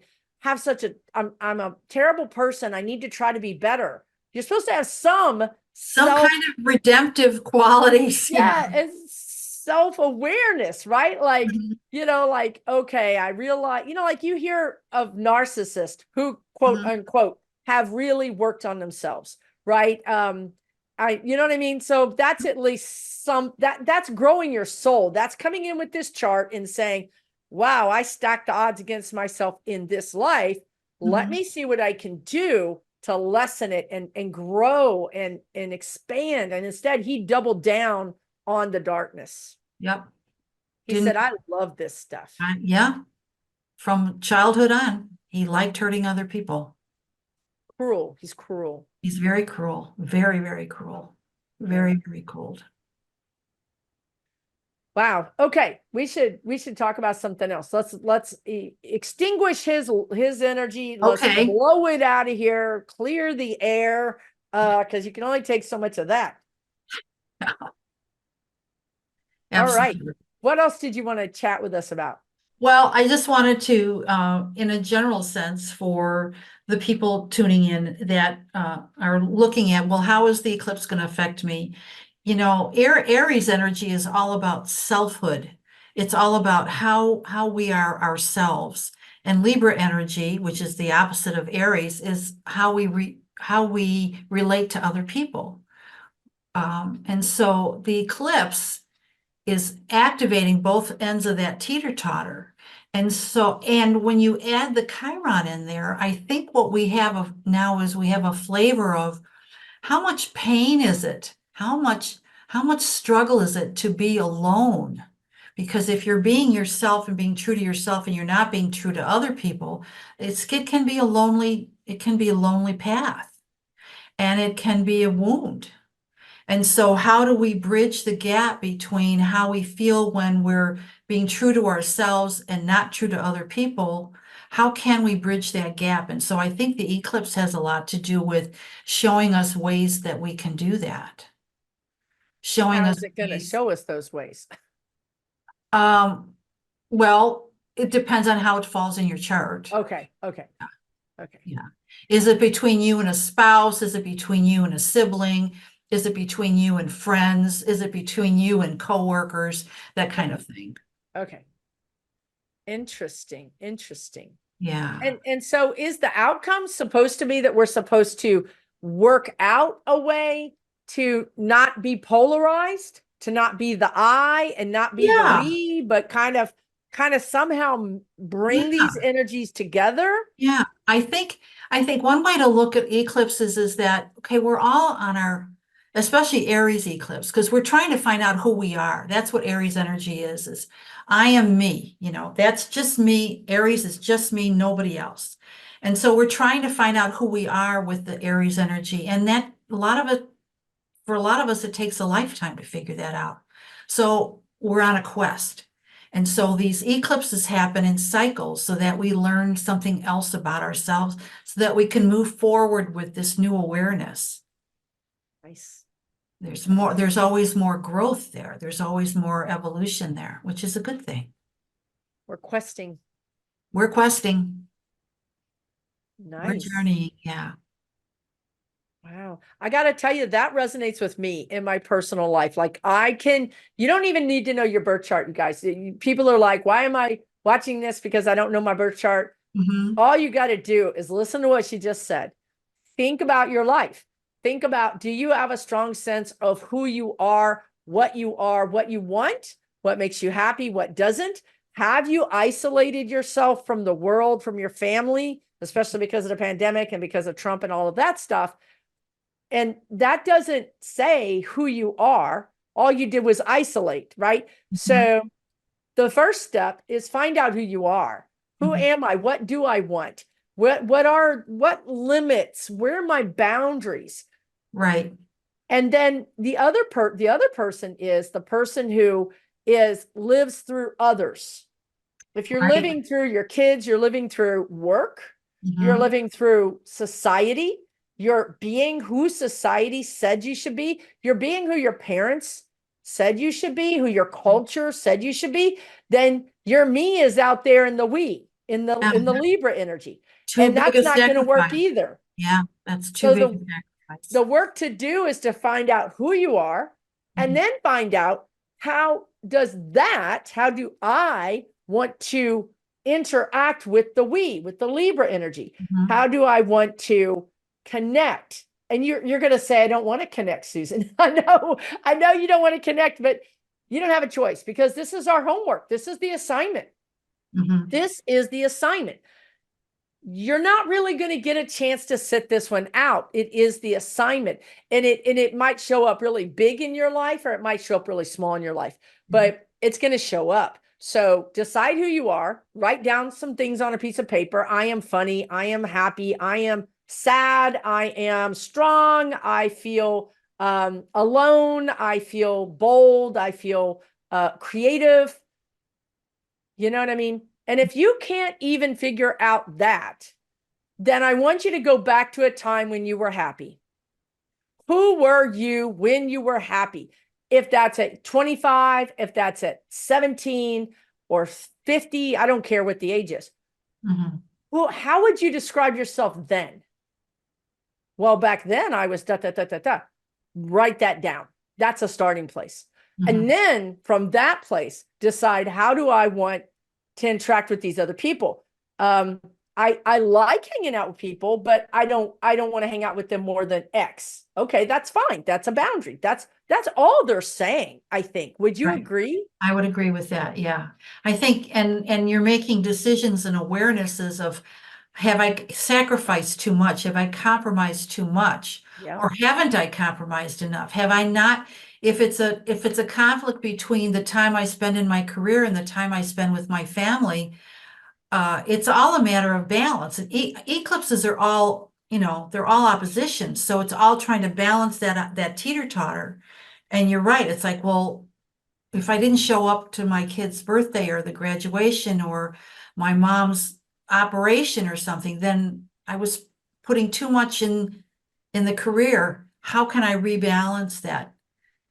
a terrible person. I need to try to be better. You're supposed to have some kind of redemptive qualities. Yeah, it's self-awareness, right? Like, like, okay, I realize, like you hear of narcissists who quote unquote have really worked on themselves, right? You know what I mean? So that's at least that's growing your soul. That's coming in with this chart and saying, wow, I stacked the odds against myself in this life. Let me see what I can do to lessen it and grow and expand. And instead he doubled down on the darkness. Yep. He said, I love this stuff. Yeah. From childhood on, he liked hurting other people. cruel. He's cruel. He's very cruel, very, very cruel, very, very cold. Wow. Okay. We should talk about something else. Let's extinguish his energy. Let's Okay. blow it out of here. Clear the air. Because you can only take so much of that. All right. Absolutely. What else did you want to chat with us about? Well, I just wanted to, in a general sense, for the people tuning in that are looking at, well, how is the eclipse going to affect me? You know, Aries energy is all about selfhood. It's all about how we are ourselves. And Libra energy, which is the opposite of Aries, is how we relate to other people. And so the eclipse is activating both ends of that teeter-totter. And so, and when you add the Chiron in there, I think what we have now is we have a flavor of how much pain is it? How much struggle is it to be alone? Because if you're being yourself and being true to yourself and you're not being true to other people, it can be a lonely path, and it can be a wound. And so how do we bridge the gap between how we feel when we're being true to ourselves and not true to other people? How can we bridge that gap? And so I think the eclipse has a lot to do with showing us ways that we can do that. Showing How us is it going to ways. show us those ways? Um, well, it depends on how it falls in your chart. Okay. Okay. Okay. Yeah. Is it between you and a spouse? Is it between you and a sibling? Is it between you and friends? Is it between you and coworkers? That kind of thing. Okay. Interesting. Interesting. Yeah. And so is the outcome supposed to be that we're supposed to work out a way to not be polarized, to not be the I and not be the Yeah. we, but kind of somehow bring Yeah. these energies together? Yeah. I think one way to look at eclipses is that, okay, we're all on our, especially Aries eclipse, because we're trying to find out who we are. That's what Aries energy is I am me, that's just me. Aries is just me, nobody else. And so we're trying to find out who we are with the Aries energy. And that for a lot of us, it takes a lifetime to figure that out. So we're on a quest. And so these eclipses happen in cycles so that we learn something else about ourselves so that we can move forward with this new awareness. Nice. There's always more growth there. There's always more evolution there, which is a good thing. We're questing. We're questing, we're Nice. journeying. Yeah. Wow. I got to tell you, that resonates with me in my personal life. Like you don't even need to know your birth chart, you guys. People are like, why am I watching this? Because I don't know my birth chart. Mm-hmm. All you got to do is listen to what she just said. Think about your life. Think about, do you have a strong sense of who you are, what you want, what makes you happy, what doesn't? Have you isolated yourself from the world, from your family, especially because of the pandemic and because of Trump and all of that stuff? And that doesn't say who you are. All you did was isolate, right? Mm-hmm. So the first step is find out who you are. Who Mm-hmm. am I? What do I want? What limits? Where are my boundaries? Right. And then the other person is the person who lives through others. If you're Right. living through your kids, you're living through work, you're Mm-hmm. living through society, you're being who society said you should be, you're being who your parents said you should be, who your culture said you should be, then your me is out there in the we, in the Libra energy. Too And big that's a not going to work sacrifice. either. Yeah, that's too So big a sacrifice. the work to do is to find out who you are and then find out how do I want to interact with the with the Libra energy? Mm-hmm. How do I want to connect? And you're going to say, I don't want to connect, Susan. I know you don't want to connect, but you don't have a choice because this is our homework. This is the assignment. Mm-hmm. This is the assignment. You're not really going to get a chance to sit this one out. It is the assignment, and it might show up really big in your life, or it might show up really small in your life, but it's going to show up. So decide who you are, write down some things on a piece of paper. I am funny. I am happy. I am sad. I am strong. I feel alone. I feel bold. I feel creative. You know what I mean? And if you can't even figure out that, then I want you to go back to a time when you were happy. Who were you when you were happy? If that's at 25, if that's at 17 or 50, I don't care what the age is. Mhm. Well, how would you describe yourself then? Well, back then I was da da da da da. Write that down. That's a starting place. And Mhm. then from that place, decide, how do I want to interact with these other people? I like hanging out with people, but I don't want to hang out with them more than X. Okay, that's fine. That's a boundary. That's all they're saying, I think. Would you Right. agree? I would agree with that. Yeah. I think, and you're making decisions and awarenesses of, have I sacrificed too much? Have I compromised too much? Yeah. Or haven't I compromised enough? Have I not, if it's a conflict between the time I spend in my career and the time I spend with my family, it's all a matter of balance. And eclipses are all, they're all oppositions. So it's all trying to balance that teeter-totter. And you're right. It's like, well, if I didn't show up to my kid's birthday or the graduation or my mom's operation or something, then I was putting too much in the career. How can I rebalance that?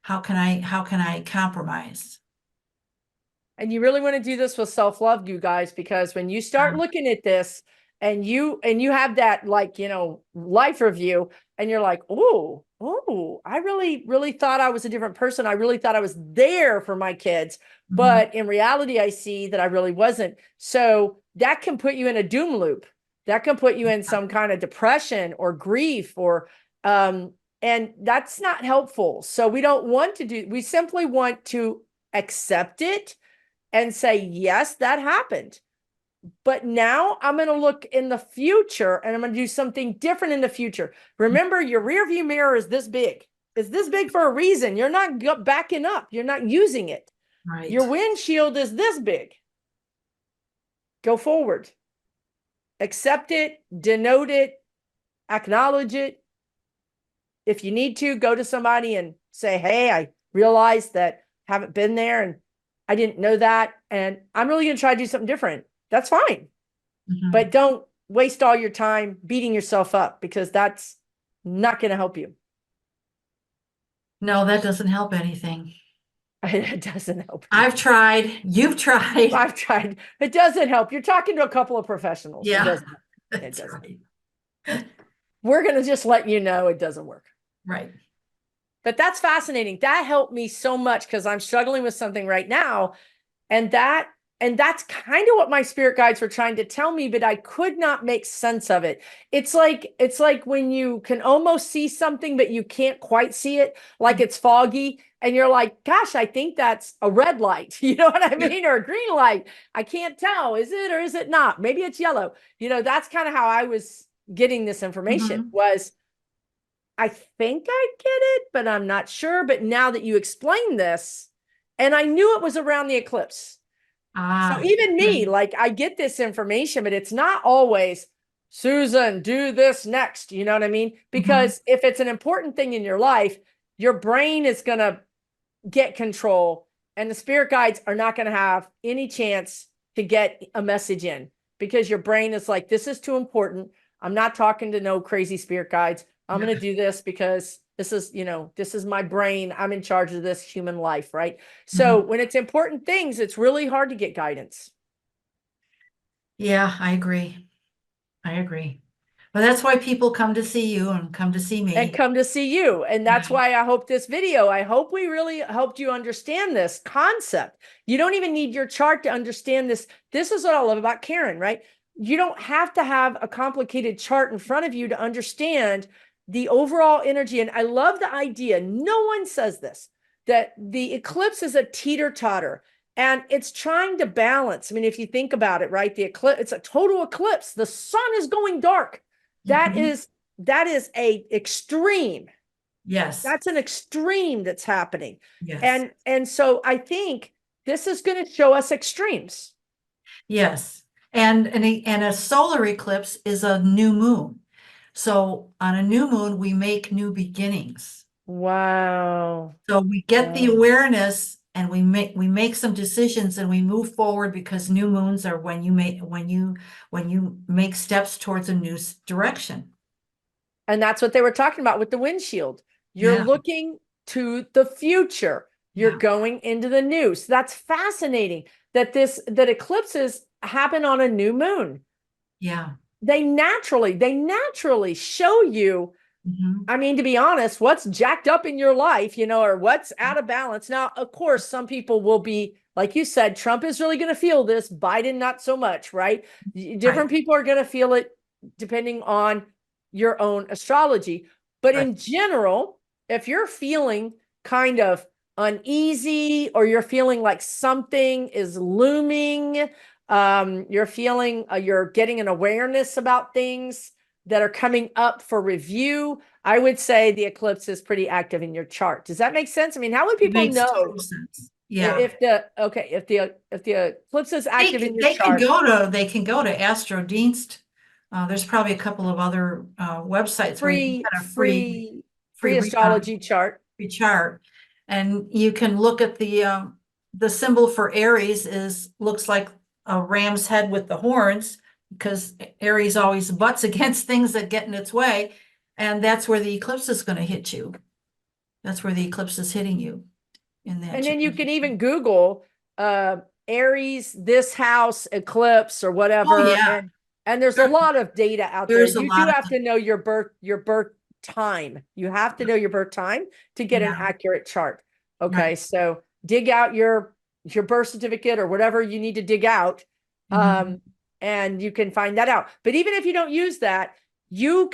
How can I compromise? And you really want to do this with self-love, you guys, because when you start looking at this and you have that, like, life review, and you're like, oh, I really thought I was a different person. I really thought I was there for my kids. Mhm. But in reality, I see that I really wasn't. So that can put you in a doom loop. That can put you in some kind of depression or grief, or and that's not helpful. So we simply want to accept it and say, yes, that happened. But now I'm going to look in the future and I'm going to do something different in the future. Remember, your rear view mirror is this big. It's this big for a reason. You're not backing up. You're not using it. Right. Your windshield is this big. Go forward. Accept it, denote it, acknowledge it. If you need to, go to somebody and say, hey, I realized that I haven't been there and I didn't know that. And I'm really going to try to do something different. That's fine. Mhm. But don't waste all your time beating yourself up, because that's not going to help you. No, that doesn't help anything. It doesn't help. I've tried, you've tried. I've tried. It doesn't help. You're talking to a couple of professionals. It Yeah, doesn't. It that's doesn't. right. We're going to just let you know it doesn't work. Right. But that's fascinating. That helped me so much because I'm struggling with something right now. And that's kind of what my spirit guides were trying to tell me, but I could not make sense of it. It's like when you can almost see something, but you can't quite see it, like it's foggy, and you're like, gosh, I think that's a red light. You know what I mean? Or a green light. I can't tell. Is it or is it not? Maybe it's yellow. That's kind of how I was getting this information. Mhm. Was I think I get it, but I'm not sure. But now that you explain this, and I knew it was around the eclipse. So Ah, even me, okay. like, I get this information, but it's not always, Susan, do this next. You know what I mean? Mhm. Because if it's an important thing in your life, your brain is going to get control, and the spirit guides are not going to have any chance to get a message in, because your brain is like, this is too important. I'm not talking to no crazy spirit guides. I'm going to do this because this is my brain. I'm in charge of this human life, right? So Mhm. when it's important things, it's really hard to get guidance. Yeah, I agree. I agree. But that's why people come to see you and come to see And me. come to see you. And that's why I hope this video, I hope we really helped you understand this concept. You don't even need your chart to understand this. This is what I love about Karin, right? You don't have to have a complicated chart in front of you to understand the overall energy. And I love the idea, no one says this, that the eclipse is a teeter-totter and it's trying to balance. I mean, if you think about it, right? The eclipse, it's a total eclipse. The sun is going dark. That Mhm. is a extreme. Yes, That's an extreme that's happening. yes, And so I think this is going to show us extremes. yes. And a solar eclipse is a new moon. So on a new moon, we make new beginnings. Wow. So we get the Wow. awareness and we make some decisions and we move forward because new moons are when you make steps towards a new direction. And that's what they were talking about with the windshield. You're Yeah, looking to the future. You're yeah, going into the new. So that's fascinating that eclipses happen on a new moon. yeah. They naturally show you, Mhm. I mean, to be honest, what's jacked up in your life, or what's out of balance. Now, of course, some people will be, like you said, Trump is really going to feel this, Biden, not so much, right? Right. Different people are going to feel it depending on your own astrology. But Right. in general, if you're feeling kind of uneasy or you're feeling like something is looming, you're feeling, you're getting an awareness about things that are coming up for review, I would say the eclipse is pretty active in your chart. Does that make sense? I mean, how would It people makes know total sense. Yeah. if the eclipse is They active in can, your they can chart? go to Astrodienst. There's probably a couple of other websites where you can Free, get a free free, free free re- astrology chart. free chart, and you can look at the symbol for Aries looks like a ram's head with the horns because Aries always butts against things that get in its way, and that's where the eclipse is going to hit you. That's where the eclipse is hitting you in that And then you can change. even Google uh Aries, this house, eclipse, or Oh whatever. yeah, And there's a there, lot of data out there. there's a You do lot of have to know your birth time. You have to know your birth time to get an yeah, accurate chart. right. Okay. So dig out your birth certificate or whatever you need to dig out. Mhm. Um, and you can find that out. But even if you don't use that, you'll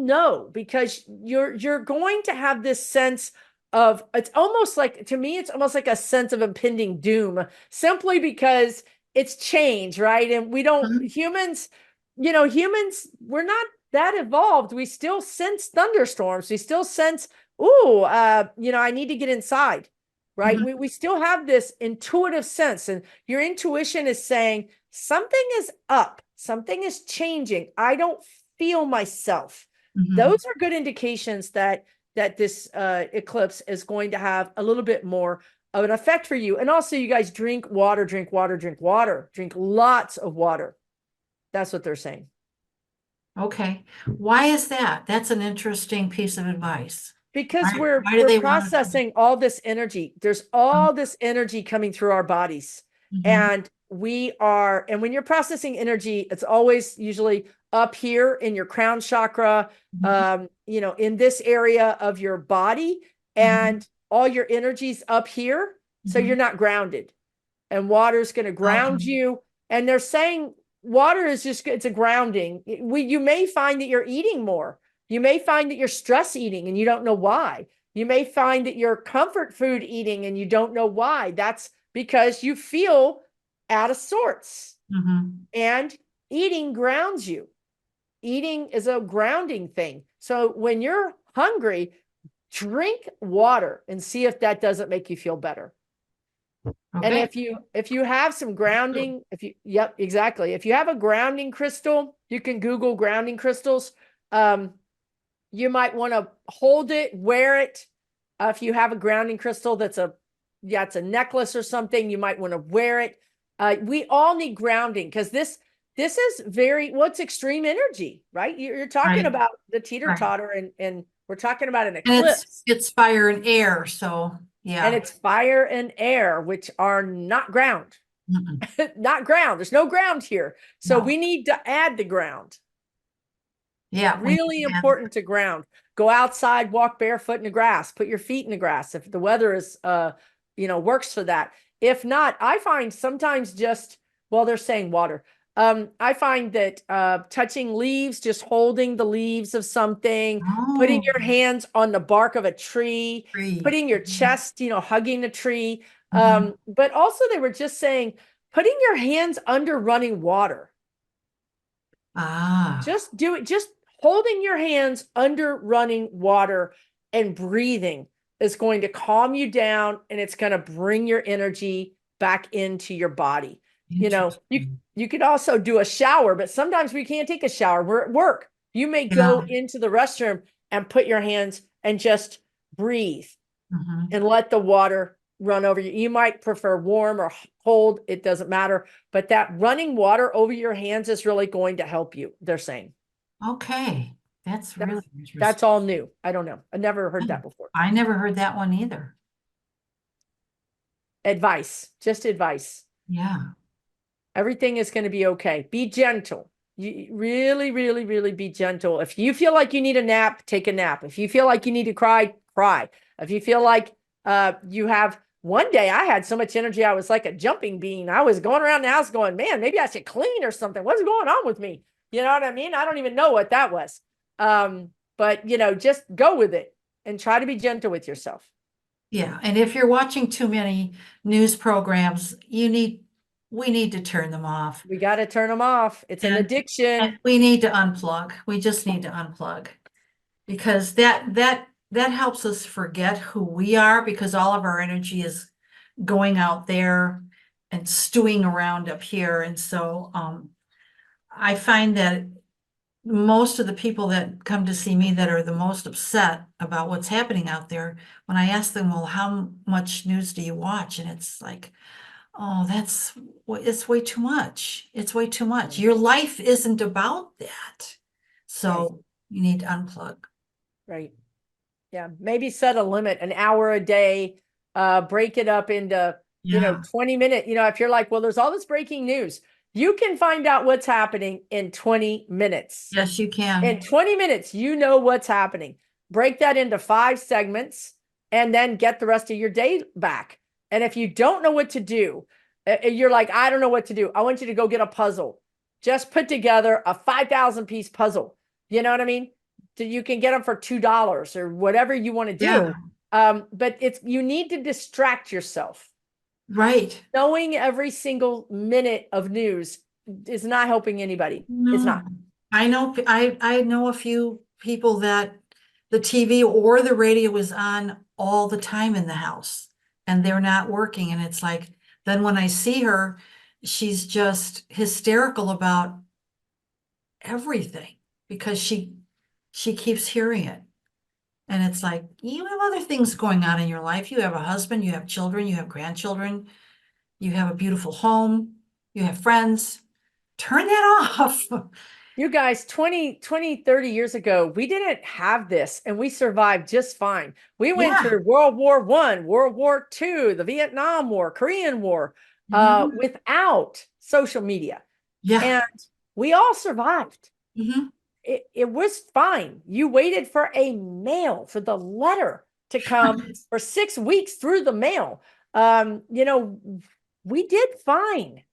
know because you're going to have this sense of, it's almost like, to me, it's almost like a sense of impending doom, simply because it's change, right? And we don't, Mhm. humans, we're not that evolved. We still sense thunderstorms. We still sense, ooh, I need to get inside, right? Mhm. We still have this intuitive sense, and your intuition is saying something is up, something is changing. I don't feel myself. Mhm. Those are good indications that this eclipse is going to have a little bit more of an effect for you. And also, you guys drink water, drink water, drink water, drink lots of water. That's what they're saying. Okay. Why is that? That's an interesting piece of advice. Because Why, we're why do we're they want to do processing all this energy. There's all this energy coming through our bodies. Mhm. And when you're processing energy, it's always usually up here in your crown chakra, Mhm. in this area of your body, Mhm. and all your energy's up here. So you're Mhm. not grounded. And water's going to Okay. ground you. And they're saying water is just, it's a grounding. You may find that you're eating more. You may find that you're stress eating and you don't know why. You may find that you're comfort food eating and you don't know why. That's because you feel out of sorts. Mhm. And eating grounds you. Eating is a grounding thing. So when you're hungry, drink water and see if that doesn't make you feel better. And Okay. if you have some grounding, yep, exactly. If you have a grounding crystal, you can Google grounding crystals. Um, you might want to hold it, wear it. If you have a grounding crystal it's a necklace or something, you might want to wear it. We all need grounding because this is it's extreme energy, right? You're talking Right. about the Right. teeter-totter, and we're talking about an And it's eclipse. it's fire and air, so And yeah. it's fire and air, which are not ground. Mm-mm. Not ground. There's no ground here. So No. we need to add the ground. Yeah, we need Really to have important to ground. Go outside, walk barefoot in the grass, put your feet in the grass if the weather is works for that. If not, I find sometimes they're saying water. I find that touching leaves, just holding the leaves of something, putting oh, your hands on the bark of a tree, free. putting your chest, hugging a tree. Mhm. But also they were just saying putting your hands under running water. Ah, Just do it. Just holding your hands under running water and breathing is going to calm you down, and it's going to bring your energy back into your body. You interesting. you could also do a shower, but sometimes we can't take a shower. We're at work. You may Yeah. go into the restroom and put your hands and just breathe Mhm. and let the water run over you. You might prefer warm or cold, it doesn't matter, but that running water over your hands is really going to help you, they're saying. Okay. That's That's really that's interesting. all new. I don't know. I never heard that before. I never heard that one either. Advice, just advice. Yeah. Everything is going to be okay. Be gentle. You really, really, really be gentle. If you feel like you need a nap, take a nap. If you feel like you need to cry, cry. If you feel like you have one day I had so much energy, I was like a jumping bean. I was going around the house going, man, maybe I should clean or something. What's going on with me? You know what I mean? I don't even know what that was. But just go with it and try to be gentle with yourself. Yeah. And if you're watching too many news programs, we need to turn them off. We got to turn them off. It's an And addiction. we need to unplug. We just need to unplug because that helps us forget who we are because all of our energy is going out there and stewing around up here. And so I find that most of the people that come to see me that are the most upset about what's happening out there, when I ask them, well, how much news do you watch? And it's like, oh, it's way too much. It's way too much. Your life isn't about that. Right, So you need to unplug. right. Yeah, maybe set a limit, an hour a day, break it up into, Yeah. 20 minute, if you're like, well, there's all this breaking news, you can find out what's happening in 20 minutes. Yes, you In can. 20 minutes, you know what's happening. Break that into 5 segments and then get the rest of your day back. And if you don't know what to do, you're like, I don't know what to do. I want you to go get a puzzle. Just put together a 5,000 piece puzzle. You know what I mean? You can get them for $2 or whatever you want to Yeah, do. But you need to distract yourself. right. Knowing every single minute of news is not helping anybody. It's No, not. I know a few people that the TV or the radio is on all the time in the house and they're not working. And it's like, then when I see her, she's just hysterical about everything because she keeps hearing it. And it's like, you have other things going on in your life. You have a husband, you have children, you have grandchildren, you have a beautiful home, you have friends. Turn that off. You guys, 30 years ago, we didn't have this and we survived just fine. We went Yeah. through World War One, World War Two, the Vietnam War, Korean War, Mhm. without social media. Yeah. And we all survived. Mhm. It was fine. You waited for a mail, for the letter to come for 6 weeks through the mail. We did fine.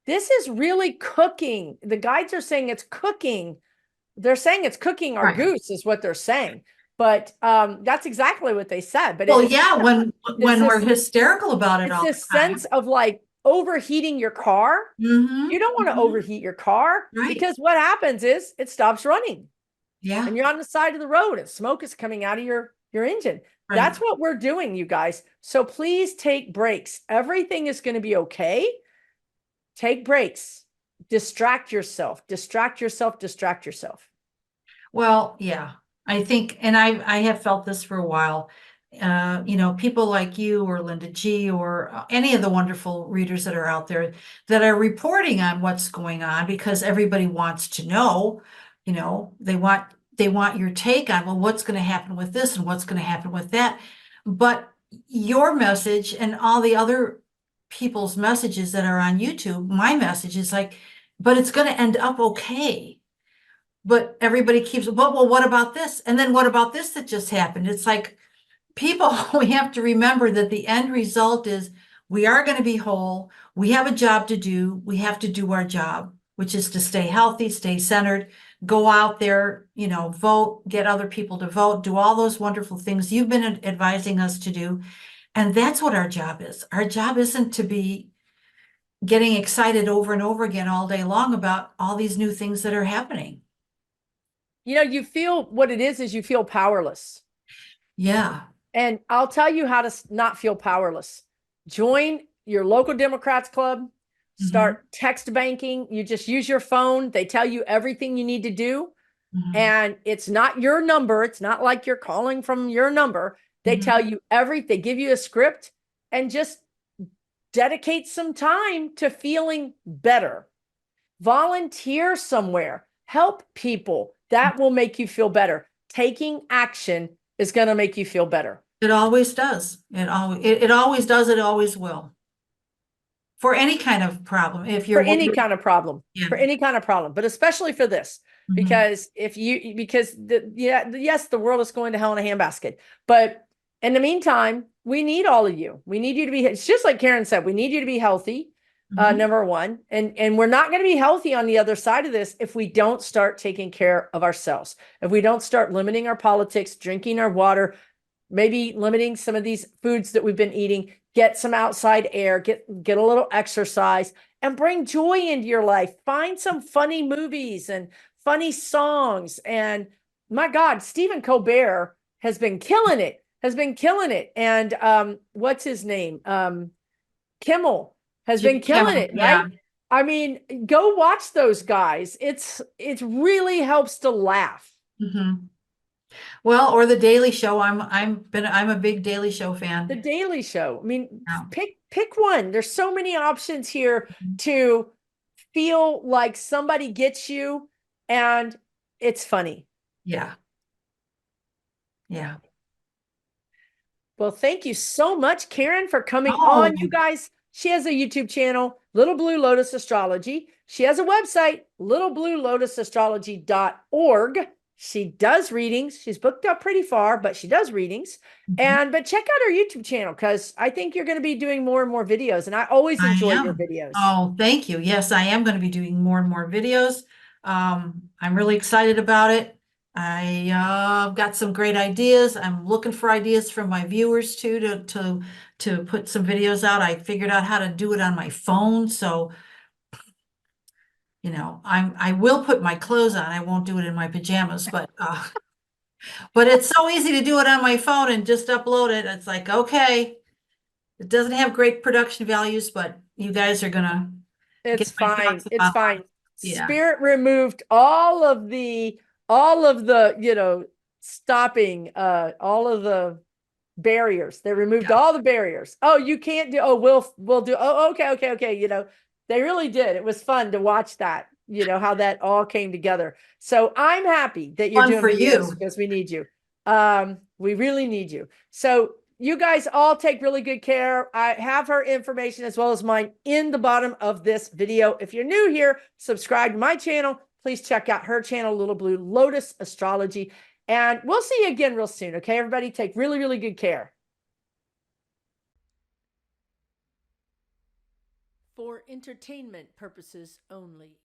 This is really cooking. The guides are saying it's cooking. They're saying it's cooking our Right. goose, is what they're saying. But that's exactly what they said. But Well, yeah, there's when we're this hysterical about it it's all this the time. sense of like overheating your car. You Hmm. don't want to Hmm. overheat your car Right. because what happens is it stops running Yeah. and you're on the side of the road and smoke is coming out of your engine. Right. That's what we're doing, you guys. So please take breaks. Everything is going to be okay. Take breaks. Distract yourself. Distract yourself. Distract yourself. Well, yeah, I think, and I have felt this for a while. People like you or Linda G or any of the wonderful readers that are out there that are reporting on what's going on because everybody wants to know, they want your take on, well, what's going to happen with this and what's going to happen with that. But your message and all the other people's messages that are on YouTube, my message is like, but it's going to end up okay. But everybody keeps, well, what about this? And then what about this that just happened? It's like people, we have to remember that the end result is we are going to be whole. We have a job to do. We have to do our job, which is to stay healthy, stay centered, go out there, vote, get other people to vote, do all those wonderful things you've been advising us to do. And that's what our job is. Our job isn't to be getting excited over and over again all day long about all these new things that are happening. You feel what it is you feel powerless. Yeah. And I'll tell you how to not feel powerless. Join your local Democrats club, Mhm. start text banking. You just use your phone. They tell you everything you need to do. Mhm. And it's not your number. It's not like you're calling from your number. They Mhm. tell you everything, they give you a script, and just dedicate some time to feeling better. Volunteer somewhere, help people. That will make you feel better. Taking action is going to make you feel better. It always does. It always does. It always will. For any kind of problem, if For you're any worried, kind of problem, yeah. for any kind of problem, but especially for this, Mhm. because yes, the world is going to hell in a handbasket, but in the meantime, we need all of you. We need you to be, it's just like Karin said, we need you to be healthy. Mhm. Number one, and we're not going to be healthy on the other side of this if we don't start taking care of ourselves. If we don't start limiting our politics, drinking our water, maybe limiting some of these foods that we've been eating, get some outside air, get a little exercise, and bring joy into your life. Find some funny movies and funny songs. And my God, Stephen Colbert has been killing it, And what's his name? Kimmel has been Jimmy killing Kimmel, it, yeah. right? I mean, go watch those guys. It really helps to laugh. Mhm. Well, or the Daily Show. I'm a big Daily Show The fan. Daily Show. I mean, Yeah. pick one. There's so many options here to feel like somebody gets you, and it's funny. Yeah. Yeah. Well, thank you so much, Karin, for coming Oh, on. You guys, she has a YouTube channel, Little Blue Lotus Astrology. She has a website, littlebluelotusastrology.org. She does readings. She's booked up pretty far, but she does readings. mhm. But check out her YouTube channel, because I think you're going to be doing more and more videos, and I always I enjoy your am. videos. Oh, thank you. Yes, I am going to be doing more and more videos. I'm really excited about it. I got some great ideas. I'm looking for ideas from my viewers too to put some videos out. I figured out how to do it on my phone, so I will put my clothes on. I won't do it in my pajamas, but it's so easy to do it on my phone and just upload it. It's like, okay, it doesn't have great production values, but you guys are gonna get It's my fine. thoughts It's about that. fine. Yeah, Spirit removed all of the, stopping, all of the barriers. They removed yeah. all the barriers. Oh, you can't do, oh, we'll do, oh, okay. They really did. It was fun to watch that, how that all came together. So I'm happy that you're Fun doing for videos, you. because we need you. We really need you. So you guys all take really good care. I have her information as well as mine in the bottom of this video. If you're new here, subscribe to my channel. Please check out her channel, Little Blue Lotus Astrology. And we'll see you again real soon. Okay, everybody, take really, really good care. For entertainment purposes only.